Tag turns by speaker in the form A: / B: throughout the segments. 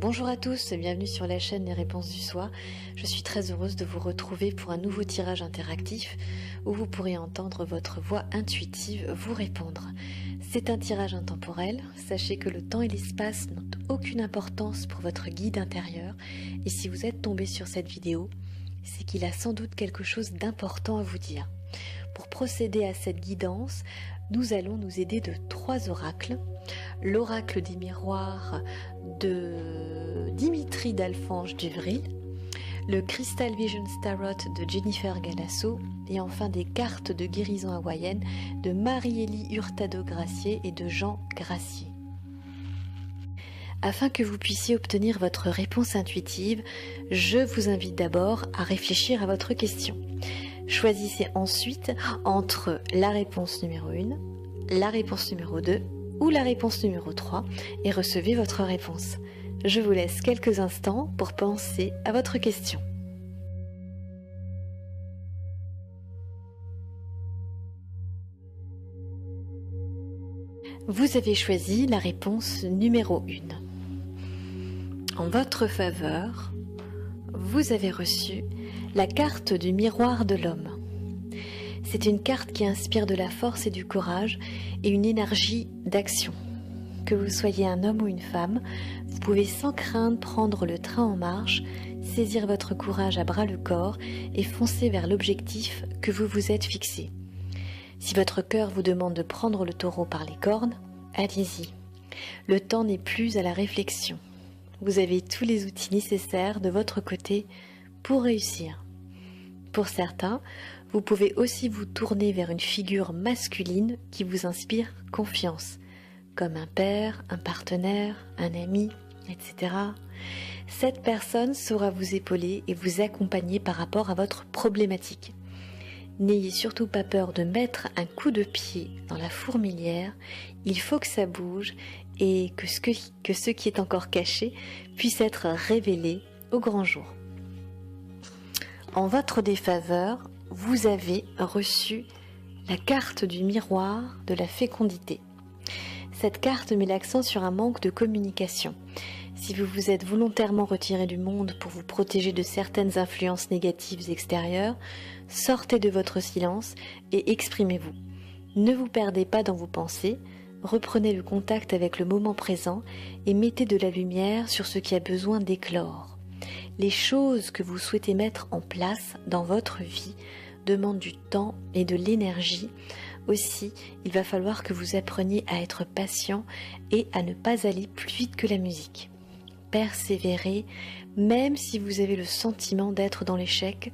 A: Bonjour à tous et bienvenue sur la chaîne Les Réponses du Soi. Je suis très heureuse de vous retrouver pour un nouveau tirage interactif où vous pourrez entendre votre voix intuitive vous répondre. C'est un tirage intemporel, sachez que le temps et l'espace n'ont aucune importance pour votre guide intérieur et si vous êtes tombé sur cette vidéo, c'est qu'il a sans doute quelque chose d'important à vous dire. Pour procéder à cette guidance, nous allons nous aider de 3 oracles. L'oracle des miroirs de Dimitri d'Alphonse Duvril, le Crystal Vision Tarot de Jennifer Galasso et enfin des cartes de guérison hawaïenne de Marie-Élie Hurtado-Gracier et de Jean Gracier. Afin que vous puissiez obtenir votre réponse intuitive, je vous invite d'abord à réfléchir à votre question. Choisissez ensuite entre la réponse numéro 1, la réponse numéro 2 ou la réponse numéro 3 et recevez votre réponse. Je vous laisse quelques instants pour penser à votre question. Vous avez choisi la réponse numéro 1. En votre faveur, vous avez reçu la carte du miroir de l'homme. C'est une carte qui inspire de la force et du courage et une énergie d'action. Que vous soyez un homme ou une femme, vous pouvez sans crainte prendre le train en marche, saisir votre courage à bras le corps et foncer vers l'objectif que vous vous êtes fixé. Si votre cœur vous demande de prendre le taureau par les cornes, allez-y. Le temps n'est plus à la réflexion. Vous avez tous les outils nécessaires de votre côté pour réussir. Pour certains, vous pouvez aussi vous tourner vers une figure masculine qui vous inspire confiance, comme un père, un partenaire, un ami, etc. Cette personne saura vous épauler et vous accompagner par rapport à votre problématique. N'ayez surtout pas peur de mettre un coup de pied dans la fourmilière, il faut que ça bouge et que ce qui est encore caché puisse être révélé au grand jour. En votre défaveur, vous avez reçu la carte du miroir de la fécondité. Cette carte met l'accent sur un manque de communication. Si vous vous êtes volontairement retiré du monde pour vous protéger de certaines influences négatives extérieures, sortez de votre silence et exprimez-vous. Ne vous perdez pas dans vos pensées, reprenez le contact avec le moment présent et mettez de la lumière sur ce qui a besoin d'éclore. Les choses que vous souhaitez mettre en place dans votre vie demandent du temps et de l'énergie. Aussi, il va falloir que vous appreniez à être patient et à ne pas aller plus vite que la musique. Persévérez, même si vous avez le sentiment d'être dans l'échec.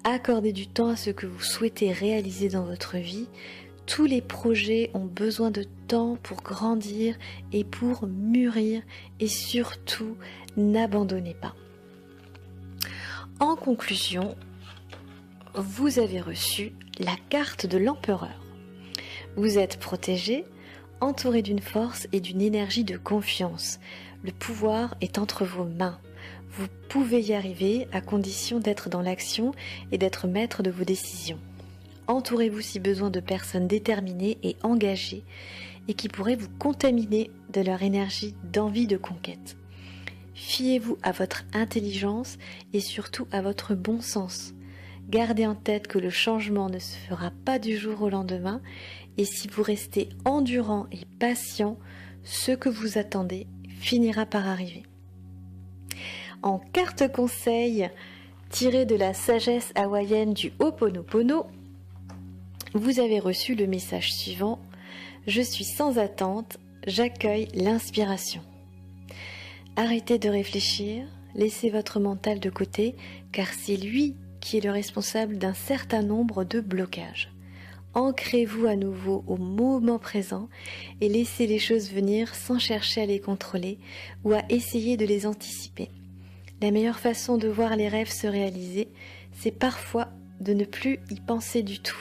A: Accordez du temps à ce que vous souhaitez réaliser dans votre vie. Tous les projets ont besoin de temps pour grandir et pour mûrir et surtout, n'abandonnez pas. En conclusion, vous avez reçu la carte de l'empereur. Vous êtes protégé, entouré d'une force et d'une énergie de confiance. Le pouvoir est entre vos mains. Vous pouvez y arriver à condition d'être dans l'action et d'être maître de vos décisions. Entourez-vous si besoin de personnes déterminées et engagées et qui pourraient vous contaminer de leur énergie d'envie de conquête. Fiez-vous à votre intelligence et surtout à votre bon sens. Gardez en tête que le changement ne se fera pas du jour au lendemain et si vous restez endurant et patient, ce que vous attendez finira par arriver. En carte conseil tirée de la sagesse hawaïenne du Ho'oponopono, vous avez reçu le message suivant: je suis sans attente, j'accueille l'inspiration. Arrêtez de réfléchir, laissez votre mental de côté, car c'est lui qui est le responsable d'un certain nombre de blocages. Ancrez-vous à nouveau au moment présent et laissez les choses venir sans chercher à les contrôler ou à essayer de les anticiper. La meilleure façon de voir les rêves se réaliser, c'est parfois de ne plus y penser du tout.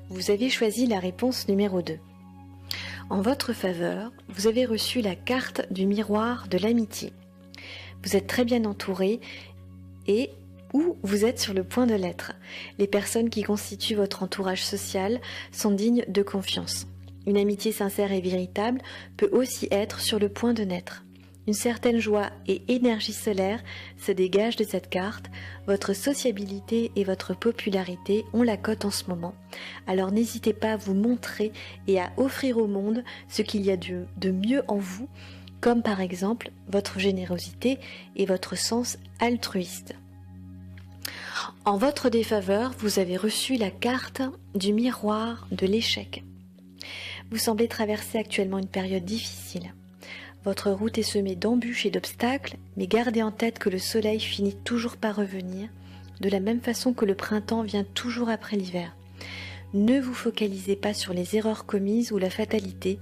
A: Vous avez choisi la réponse numéro 2. En votre faveur, vous avez reçu la carte du miroir de l'amitié. Vous êtes très bien entouré et ou vous êtes sur le point de l'être. Les personnes qui constituent votre entourage social sont dignes de confiance. Une amitié sincère et véritable peut aussi être sur le point de naître. Une certaine joie et énergie solaire se dégagent de cette carte. Votre sociabilité et votre popularité ont la cote en ce moment. Alors n'hésitez pas à vous montrer et à offrir au monde ce qu'il y a de mieux en vous, comme par exemple votre générosité et votre sens altruiste. En votre défaveur, vous avez reçu la carte du miroir de l'échec. Vous semblez traverser actuellement une période difficile. Votre route est semée d'embûches et d'obstacles, mais gardez en tête que le soleil finit toujours par revenir, de la même façon que le printemps vient toujours après l'hiver. Ne vous focalisez pas sur les erreurs commises ou la fatalité,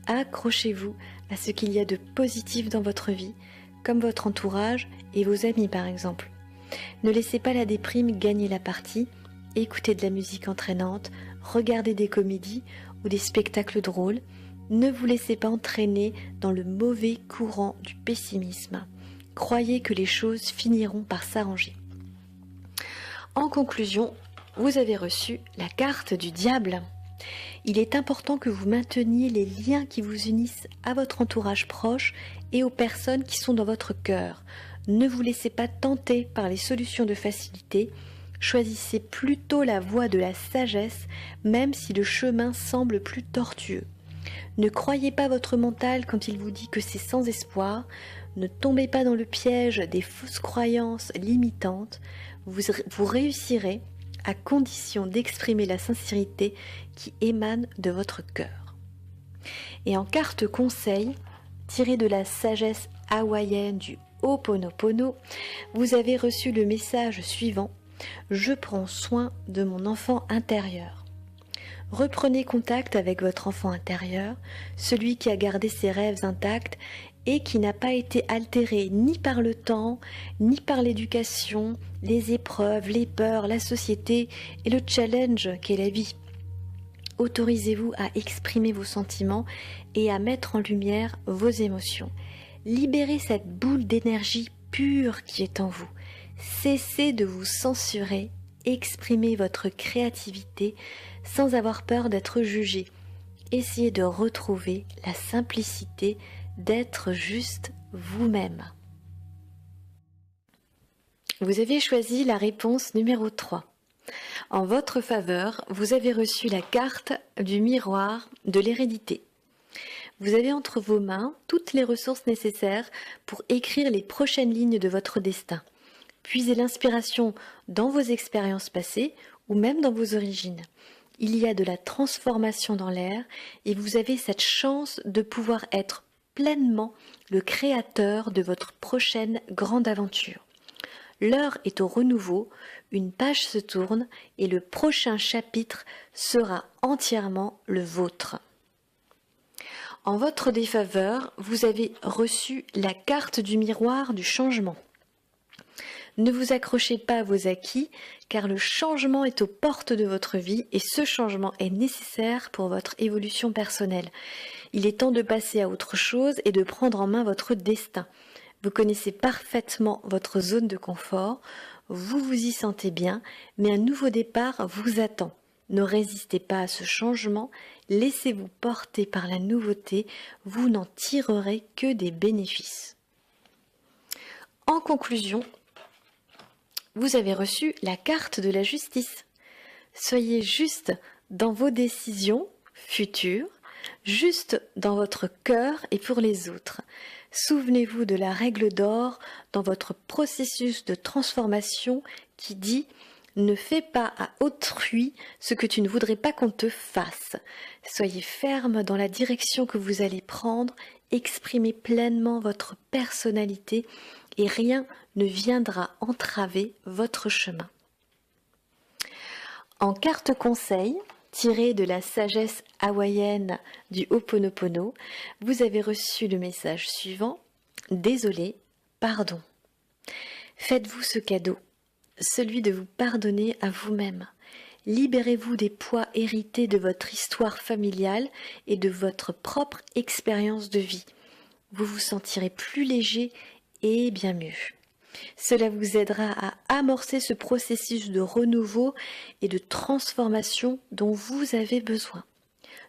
A: accrochez-vous à ce qu'il y a de positif dans votre vie, comme votre entourage et vos amis par exemple. Ne laissez pas la déprime gagner la partie, écoutez de la musique entraînante, regardez des comédies ou des spectacles drôles. Ne vous laissez pas entraîner dans le mauvais courant du pessimisme. Croyez que les choses finiront par s'arranger. En conclusion, vous avez reçu la carte du diable. Il est important que vous mainteniez les liens qui vous unissent à votre entourage proche et aux personnes qui sont dans votre cœur. Ne vous laissez pas tenter par les solutions de facilité. Choisissez plutôt la voie de la sagesse, même si le chemin semble plus tortueux. Ne croyez pas votre mental quand il vous dit que c'est sans espoir. Ne tombez pas dans le piège des fausses croyances limitantes. Vous réussirez à condition d'exprimer la sincérité qui émane de votre cœur. Et en carte conseil, tirée de la sagesse hawaïenne du Ho'oponopono, vous avez reçu le message suivant: je prends soin de mon enfant intérieur. Reprenez contact avec votre enfant intérieur, celui qui a gardé ses rêves intacts et qui n'a pas été altéré ni par le temps, ni par l'éducation, les épreuves, les peurs, la société et le challenge qu'est la vie. Autorisez-vous à exprimer vos sentiments et à mettre en lumière vos émotions. Libérez cette boule d'énergie pure qui est en vous. Cessez de vous censurer, exprimez votre créativité sans avoir peur d'être jugé. Essayez de retrouver la simplicité d'être juste vous-même. Vous avez choisi la réponse numéro 3. En votre faveur, vous avez reçu la carte du miroir de l'hérédité. Vous avez entre vos mains toutes les ressources nécessaires pour écrire les prochaines lignes de votre destin. Puisez l'inspiration dans vos expériences passées ou même dans vos origines. Il y a de la transformation dans l'air et vous avez cette chance de pouvoir être pleinement le créateur de votre prochaine grande aventure. L'heure est au renouveau, une page se tourne et le prochain chapitre sera entièrement le vôtre. En votre défaveur, vous avez reçu la carte du miroir du changement. Ne vous accrochez pas à vos acquis, car le changement est aux portes de votre vie et ce changement est nécessaire pour votre évolution personnelle. Il est temps de passer à autre chose et de prendre en main votre destin. Vous connaissez parfaitement votre zone de confort, vous vous y sentez bien, mais un nouveau départ vous attend. Ne résistez pas à ce changement, laissez-vous porter par la nouveauté, vous n'en tirerez que des bénéfices. En conclusion, vous avez reçu la carte de la justice. Soyez juste dans vos décisions futures, juste dans votre cœur et pour les autres. Souvenez-vous de la règle d'or dans votre processus de transformation qui dit « Ne fais pas à autrui ce que tu ne voudrais pas qu'on te fasse ». Soyez ferme dans la direction que vous allez prendre, exprimez pleinement votre personnalité et rien ne viendra entraver votre chemin. En carte conseil, tirée de la sagesse hawaïenne du Ho'oponopono, vous avez reçu le message suivant: désolé, pardon. Faites-vous ce cadeau, celui de vous pardonner à vous-même. Libérez-vous des poids hérités de votre histoire familiale et de votre propre expérience de vie. Vous vous sentirez plus léger et bien mieux. Cela vous aidera à amorcer ce processus de renouveau et de transformation dont vous avez besoin.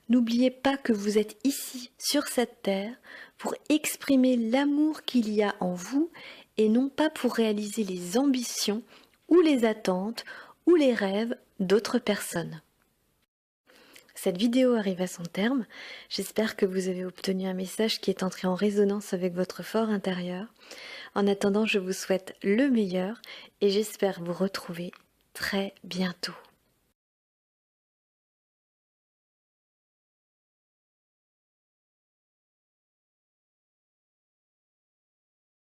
A: N'oubliez pas que vous êtes ici, sur cette terre, pour exprimer l'amour qu'il y a en vous et non pas pour réaliser les ambitions ou les attentes ou les rêves d'autres personnes. Cette vidéo arrive à son terme. J'espère que vous avez obtenu un message qui est entré en résonance avec votre fort intérieur. En attendant, je vous souhaite le meilleur et j'espère vous retrouver très bientôt.